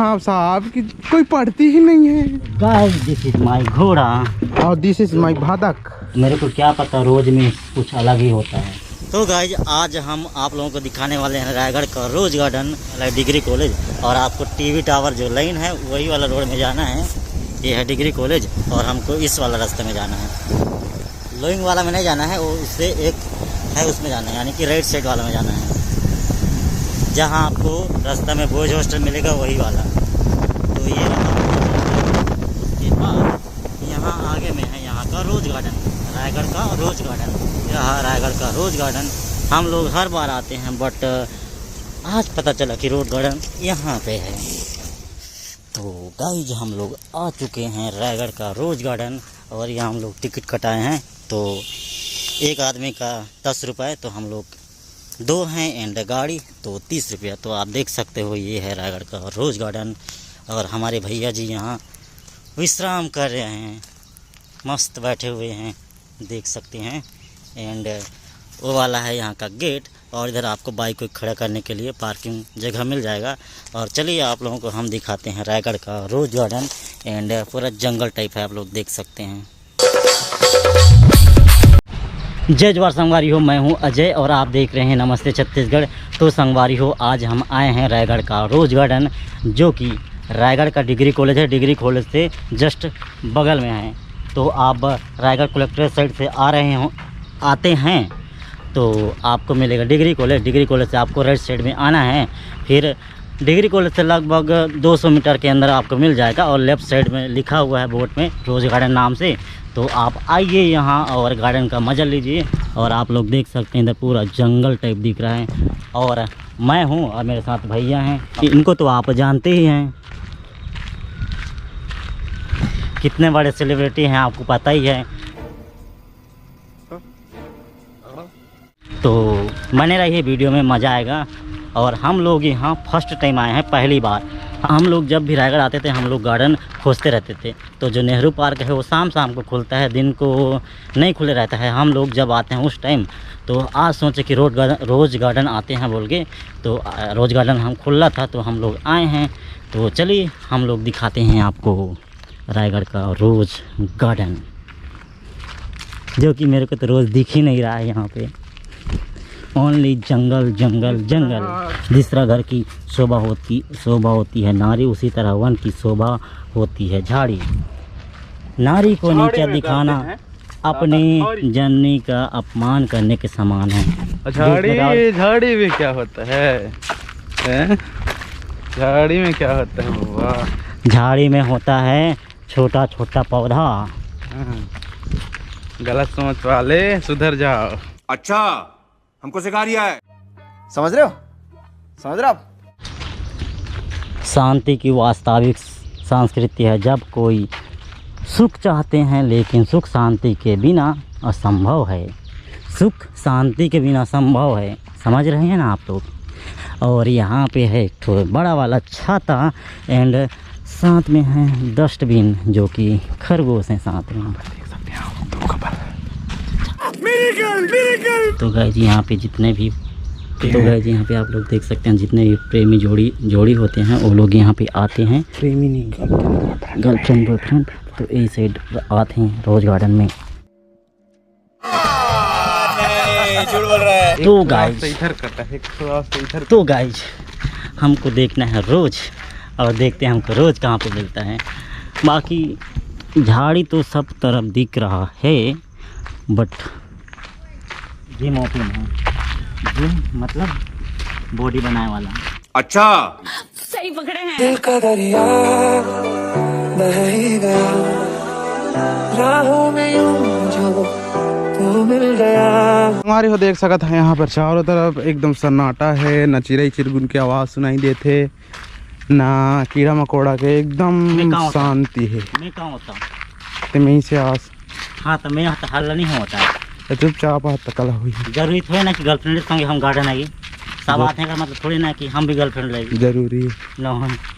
हाँ साहब कि कोई पढ़ती ही नहीं है। गाइस दिस इज माय घोड़ा और दिस इज माय भादक। मेरे को क्या पता रोज में कुछ अलग ही होता है। तो गाइज आज हम आप लोगों को दिखाने वाले हैं रायगढ़ का रोज गार्डन डिग्री कॉलेज। और आपको टीवी टावर जो लाइन है वही वाला रोड में जाना है। ये है डिग्री कॉलेज और हमको इस वाला रास्ते में जाना है। लोइंग वाला में नहीं जाना है, वो उससे एक है उसमें जाना है, यानी कि राइट साइड वाला में जाना है। जहाँ आपको रास्ता में बॉयज हॉस्टल मिलेगा वही वाला। तो ये उसके बाद यहाँ आगे में है यहाँ का रोज गार्डन, रायगढ़ का रोज गार्डन। यहाँ रायगढ़ का रोज गार्डन हम लोग हर बार आते हैं, बट आज पता चला कि रोज गार्डन यहाँ पे है। तो गाइज हम लोग आ चुके हैं रायगढ़ का रोज गार्डन और यहाँ हम लोग टिकट कटाए हैं। तो एक आदमी का 10 रुपये, तो हम लोग 2 हैं एंड गाड़ी तो 30 रुपया। तो आप देख सकते हो ये है रायगढ़ का रोज गार्डन। और हमारे भैया जी यहाँ विश्राम कर रहे हैं, मस्त बैठे हुए हैं, देख सकते हैं। एंड वो वाला है यहाँ का गेट और इधर आपको बाइक को खड़ा करने के लिए पार्किंग जगह मिल जाएगा। और चलिए आप लोगों को हम दिखाते हैं रायगढ़ का रोज गार्डन। एंड पूरा जंगल टाइप है, आप लोग देख सकते हैं। जय जवाहर संगवारी हो, मैं हूं अजय और आप देख रहे हैं नमस्ते छत्तीसगढ़। तो संगवारी हो, आज हम आए हैं रायगढ़ का रोज गार्डन, जो कि रायगढ़ का डिग्री कॉलेज है। डिग्री कॉलेज से जस्ट बगल में है। तो आप रायगढ़ कलेक्ट्रेट साइड से आते हैं तो आपको मिलेगा डिग्री कॉलेज। डिग्री कॉलेज से आपको राइट साइड में आना है, फिर डिग्री कॉलेज से लगभग 200 मीटर के अंदर आपको मिल जाएगा। और लेफ़्ट साइड में लिखा हुआ है बोर्ड में रोज गार्डन नाम से। तो आप आइए यहाँ और गार्डन का मज़ा लीजिए। और आप लोग देख सकते हैं इधर पूरा जंगल टाइप दिख रहा है। और मैं हूँ और मेरे साथ भैया हैं, इनको तो आप जानते ही हैं, कितने बड़े सेलिब्रिटी हैं आपको पता ही है। तो बने रहिए, वीडियो में मज़ा आएगा। और हम लोग यहाँ फर्स्ट टाइम आए हैं, पहली बार। हम लोग जब भी रायगढ़ आते थे हम लोग गार्डन खोजते रहते थे। तो जो नेहरू पार्क है वो शाम को खुलता है, दिन को नहीं खुले रहता है। हम लोग जब आते हैं उस टाइम, तो आज सोचे कि रोज गार्डन आते हैं बोल के। तो रोज गार्डन हम खुला था तो हम लोग आए हैं। तो चलिए हम लोग दिखाते हैं आपको रायगढ़ का रोज गार्डन, जो कि मेरे को तो रोज़ दिख ही नहीं रहा है। यहाँ पे ओनली जंगल जंगल जंगल। जिस तरह घर की शोभा होती है नारी, उसी तरह वन की शोभा होती है झाड़ी। नारी को नीचा दिखाना अपने जननी का अपमान करने के समान है। झाड़ी में क्या होता है? झाड़ी में क्या होता है बाबा? झाड़ी में होता है छोटा छोटा पौधा। गलत समझ वाले सुधर जाओ। अच्छा, हमको सिखा रिया है। समझ रहे हो? शांति की वास्तविक संस्कृति है जब कोई सुख चाहते हैं, लेकिन सुख शांति के बिना असंभव है। सुख शांति के बिना संभव है, समझ रहे हैं ना आप लोग। और यहाँ पे है एक ठो बड़ा वाला छाता एंड साथ में है डस्टबिन, जो कि खरगोश हैं साथ में। तो गाइस यहाँ पे जितने भी यहाँ पे आप लोग देख सकते हैं, जितने भी प्रेमी जोड़ी होते हैं वो लोग यहाँ पे आते हैं। प्रेमी नहीं, गर्लफ्रेंड बॉयफ्रेंड, तो यही साइड आते हैं रोज गार्डन में। झूठ बोल रहा है। तो गाइस हमको देखना है रोज, और देखते हैं हमको रोज कहाँ पे मिलता है। बाकी झाड़ी तो सब तरफ दिख रहा है, बट जिम ओपन है। जिम मतलब बॉडी बनाने वाला। अच्छा, सही पकड़े हैं। दिल का दरिया बह ही गया, राहों में यूं जो तू मिल गया। हमारे हो देख सकता है यहाँ पर चारों तरफ एकदम सन्नाटा है, न चिड़ै चिरगुन की आवाज़ सुनाई देते, ना कीड़ा मकोड़ा के, एकदम शांति है। मैं कहाँ होता हूँ? तो मैं ही से आवाज़। हाँ, तो मैं तो हल्ला नहीं होता है। चुपचाप कला हुई। जरूरी थोड़ी ना कि गर्लफ्रेंड के संगे हम गार्डन आएगी। सब आते हैं का मतलब थोड़ी ना कि हम भी गर्लफ्रेंड लेगी। जरूरी है,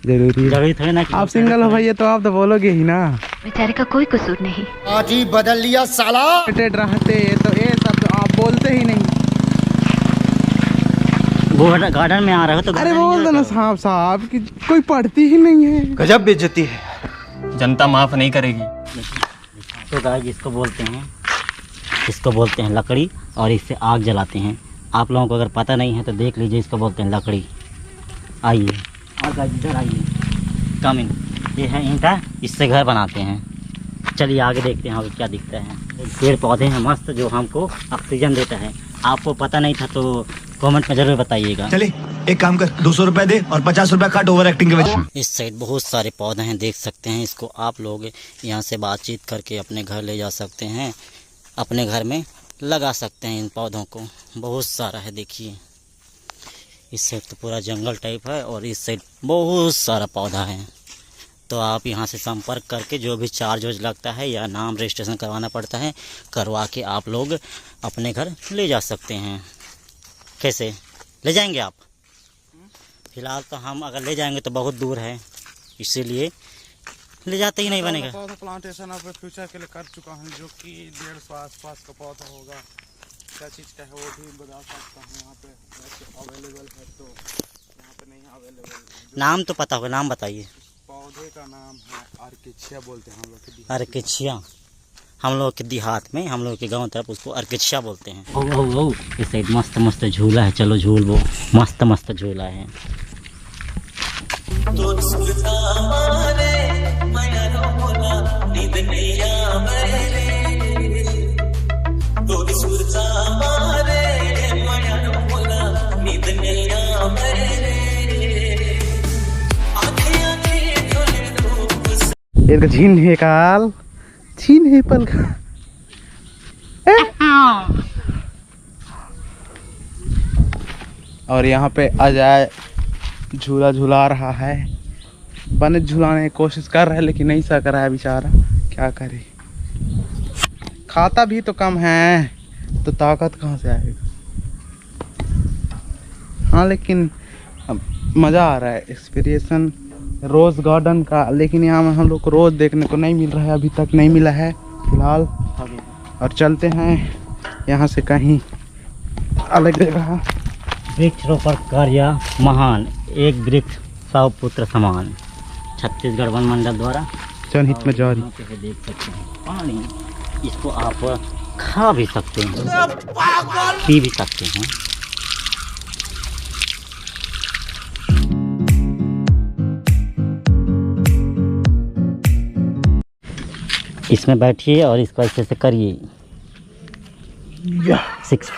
जरूरी थोड़ी ना कि आप सिंगल हो भैया तो आप तो बोलोगे ही ना। बेचारे का कोई कसूर नहीं। आज ही बदल लिया साला। रहते तो ये सब आप बोलते ही नहीं। वो गार्डन में आ रहे हो तो अरे बोल दो ना साहब साहब कि कोई पढ़ती ही नहीं है। गजब बेइज्जती है, जनता माफ नहीं करेगी। तो गाइस इसको बोलते हैं लकड़ी और इससे आग जलाते हैं। आप लोगों को अगर पता नहीं है तो देख लीजिए, इसको बोलते हैं लकड़ी। आइए और गाइस इधर आइए, कम इन। ये है ईंटा, इससे घर बनाते हैं। चलिए आगे देखते हैं क्या दिखता है। पेड़ पौधे हैं मस्त जो हमको ऑक्सीजन देता है। आपको पता नहीं था तो कमेंट में जरूर बताइएगा। चले एक काम कर, 200 रुपए दे और 50 रुपए काट ओवर एक्टिंग के वजह। इस साइड बहुत सारे पौधे हैं, देख सकते हैं। इसको आप लोग यहाँ से बातचीत करके अपने घर ले जा सकते हैं, अपने घर में लगा सकते हैं इन पौधों को। बहुत सारा है, देखिए इस साइड तो पूरा जंगल टाइप है और इस साइड बहुत सारा पौधा है। तो आप यहाँ से संपर्क करके जो भी चार्ज वार्ज लगता है या नाम रजिस्ट्रेशन करवाना पड़ता है, करवा के आप लोग अपने घर ले जा सकते हैं। कैसे ले जाएंगे आप? फिलहाल तो हम अगर ले जाएंगे तो बहुत दूर है, इसीलिए ले जाते ही नहीं बनेगा। पौधा प्लांटेशन आप फ्यूचर के लिए कर चुका हूँ, जो कि 150 आसपास का पौधा होगा। क्या चीज़ का है वो भी बता सकता हूँ। यहाँ पे अवेलेबल है तो यहाँ पे नहीं अवेलेबल। नाम तो पता होगा, नाम बताइए। पौधे का नाम है अर्किछिया बोलते हैं हम लोग के। अर्किछिया हम लोग के देहात में, हम लोग के गांव तरफ उसको अर्किछिया बोलते हैं। ओ इस साइड मस्त मस्त झूला है, चलो झूल वो मस्त मस्त झूला है। एक झीन है काल, झीन है पल का। और यहाँ पे अजय झूला झूला रहा है। बने झूलाने की कोशिश कर रहा है लेकिन नहीं सक रहा है बेचारा, क्या करे। खाता भी तो कम है तो ताकत कहाँ से आएगा। हाँ लेकिन मज़ा आ रहा है, एक्सपीरियंस रोज़ गार्डन का। लेकिन यहाँ में हम लोग को रोज़ देखने को नहीं मिल रहा है, अभी तक नहीं मिला है फिलहाल। और चलते हैं यहाँ से कहीं अलग जगह। वृक्षरोपण कार्य महान, एक वृक्ष 100 पुत्र समान, छत्तीसगढ़ वन मंडल द्वारा जनहित में जारी। यहाँ पे देख सकते हैं पानी, इसको आप खा भी सकते हैं, पी भी सकते हैं। इसमें बैठिए और इसको अच्छे से करिए। 6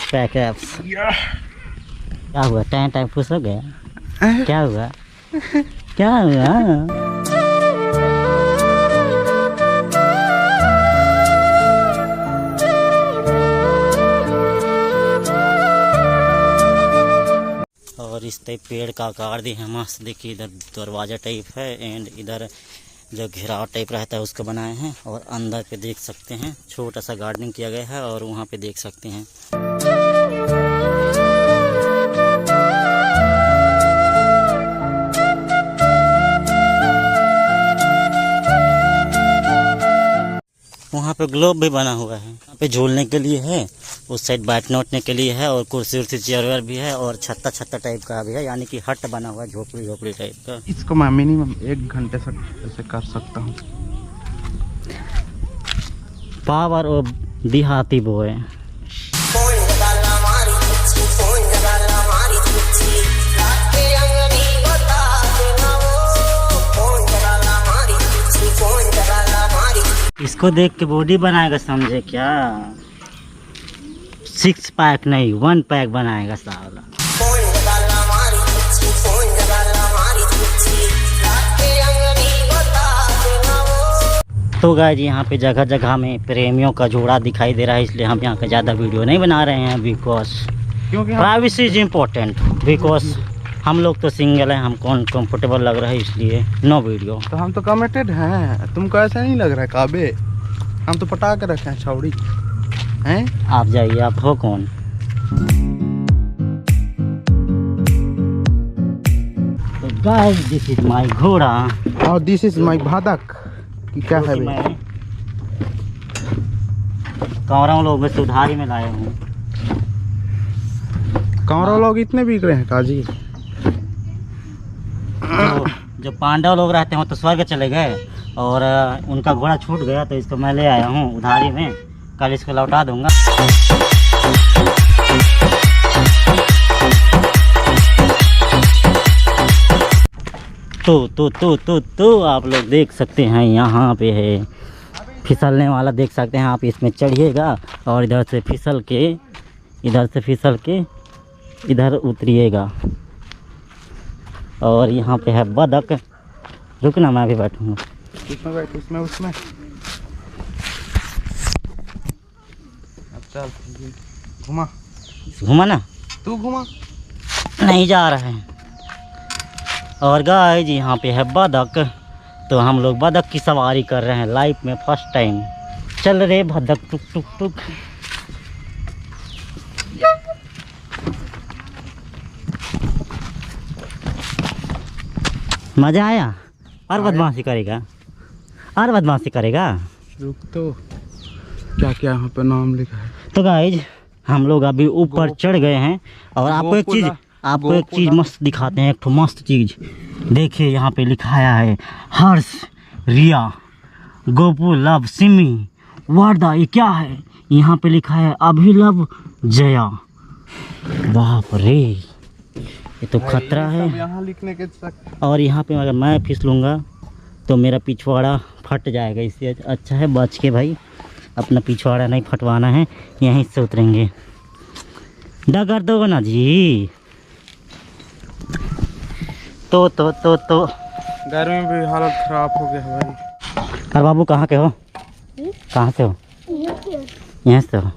पैक एप्स। क्या हुआ? टाइम खुश हो गया? क्या हुआ? क्या हुआ? और इस टाइप पेड़ का आकार दी है मस्त। देखिए इधर दरवाजा टाइप है एंड इधर जो घेराव टाइप रहता है उसको बनाए हैं। और अंदर पे देख सकते हैं छोटा सा गार्डनिंग किया गया है और वहाँ पे देख सकते हैं वहाँ पे ग्लोब भी बना हुआ है। यहाँ पे झूलने के लिए है, उस साइड बैठने के लिए है और कुर्सी उर्सी चेयर वेयर भी है और छत्ता टाइप का भी है, यानी कि हट बना हुआ है झोपड़ी टाइप का। इसको मैं मिनिमम 1 घंटे से कर सकता हूँ। पावर ऑफ देहाती बॉय। इसको देख के बॉडी बनाएगा समझे क्या? 6 पैक नहीं 1 पैक बनाएगा साला। तो गाइस यहाँ पे जगह जगह में प्रेमियों का जोड़ा दिखाई दे रहा है, इसलिए हम यहाँ पे ज़्यादा वीडियो नहीं बना रहे हैं because privacy is important. Because हम लोग तो सिंगल हैं, हमको अनकम्फर्टेबल लग रहा है, इसलिए नो वीडियो। तो हम तो कमिटेड हैं, तुमको ऐसा नहीं लग रहा है काबे? हम तो पटा के रखे हैं छौड़ी हैं। आप जाइए, आप हो कौन? तो गाइस दिस इज माय घोड़ा और दिस इज माय भादक। कि क्या है भाई? कांवरा लोग में सुधारी में लाए हूँ। कौरव लोग इतने बिक रहे हैं काजी? जो पांडव लोग रहते हैं वो तो स्वर्ग चले गए और उनका घोड़ा छूट गया, तो इसको मैं ले आया हूँ उधारी में, कल इसको लौटा दूंगा। तो आप लोग देख सकते हैं यहाँ पे है फिसलने वाला, देख सकते हैं आप। इसमें चढ़िएगा और इधर से फिसल के इधर उतरिएगा। और यहाँ पे है बदक। रुकना, मैं भी बैठूँगा। इसमें बैठ, उसमें अब चल घुमा ना, तू घुमा। नहीं जा रहे हैं। और गाइस यहाँ पे है बदक, तो हम लोग बदक की सवारी कर रहे हैं लाइफ में फर्स्ट टाइम। चल रे बदक, टुक टुक टुक। मजा आया? और बदमाशी करेगा? रुक तो, क्या क्या यहाँ पे नाम लिखा है? तो गाइज हम लोग अभी ऊपर चढ़ गए हैं और आपको एक चीज़ मस्त दिखाते हैं। एक तो मस्त चीज़ देखिए, यहाँ पे लिखाया है हर्ष, रिया, गोपू, लव, सिमी, वर्दा। ये क्या है? यहाँ पे लिखा है अभिलव, जया। बाप रे, ये तो खतरा है। यहाँ लिखने के और यहाँ पे अगर मैं फिसलूँगा तो मेरा पिछवाड़ा फट जाएगा, इससे अच्छा है बच के भाई अपना पिछवाड़ा नहीं फटवाना है, यहीं से उतरेंगे। डगर दो ना जी। तो गर्मी में भी हालत खराब हो गया भाई। अरे बाबू कहाँ के हो? कहाँ से हो? यहाँ से हो।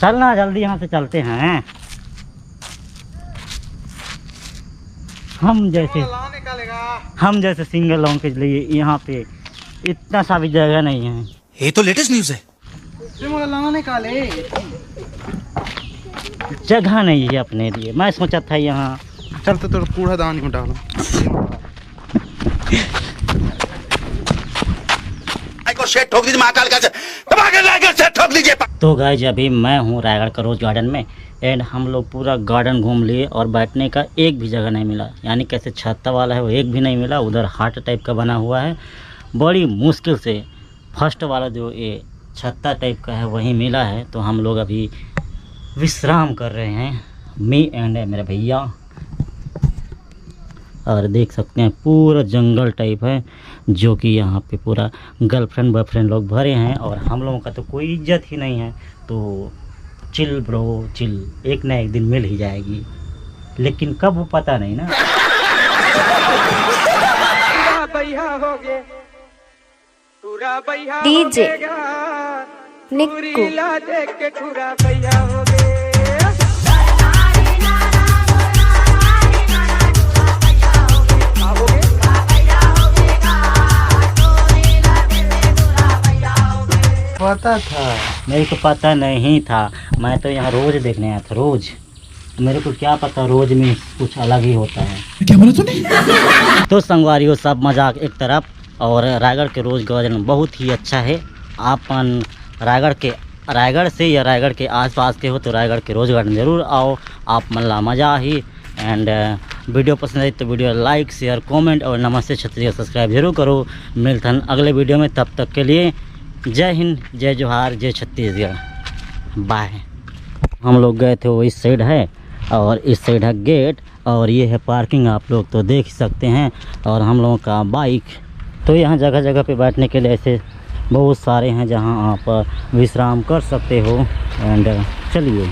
चलना जल्दी, यहाँ से चलते हैं। हम जैसे सिंगल लोगों के लिए यहाँ पे इतना सा भी जगह नहीं है। ये तो लेटेस्ट न्यूज़ है। जगह नहीं है अपने लिए। मैं सोचा था यहाँ चल तो कूड़ादान में डालो। ठोक दीजिए महाकाल का, ठोक दीजिए। तो गाइस अभी मैं हूँ रायगढ़ का रोज गार्डन में एंड हम लोग पूरा गार्डन घूम लिए और बैठने का एक भी जगह नहीं मिला। यानी कैसे छत्ता वाला है वो एक भी नहीं मिला। उधर हाट टाइप का बना हुआ है, बड़ी मुश्किल से फर्स्ट वाला जो ये छत्ता टाइप का है वही मिला है। तो हम लोग अभी विश्राम कर रहे हैं, मी एंड मेरे भैया। और देख सकते हैं पूरा जंगल टाइप है, जो कि यहाँ पे पूरा गर्लफ्रेंड बॉयफ्रेंड लोग भरे हैं और हम लोगों का तो कोई इज्जत ही नहीं है। तो चिल ब्रो चिल, एक ना एक दिन मिल ही जाएगी, लेकिन कब वो पता नहीं ना। डीजे निक्कू पता था? मेरे को पता नहीं था, मैं तो यहाँ रोज देखने आया था। रोज मेरे को क्या पता, रोज में कुछ अलग ही होता है। क्या बोला तूने? तो संगवारियों सब मजाक एक तरफ, और रायगढ़ के रोज गार्डन बहुत ही अच्छा है। आपन रायगढ़ से या रायगढ़ के आसपास के हो तो रायगढ़ के रोज गार्डन ज़रूर आओ, आप मल्ला मज़ा ही। एंड वीडियो पसंद आई तो वीडियो लाइक शेयर कमेंट और नमस्ते छत्तीसगढ़ सब्सक्राइब जरूर करो। मिलते हैं अगले वीडियो में, तब तक के लिए जय हिंद, जय जोहार, जय छत्तीसगढ़, बाय। हम लोग गए थे वो इस साइड है और इस साइड है गेट और ये है पार्किंग, आप लोग तो देख सकते हैं। और हम लोगों का बाइक, तो यहाँ जगह जगह पे बैठने के लिए ऐसे बहुत सारे हैं जहाँ आप विश्राम कर सकते हो। एंड चलिए।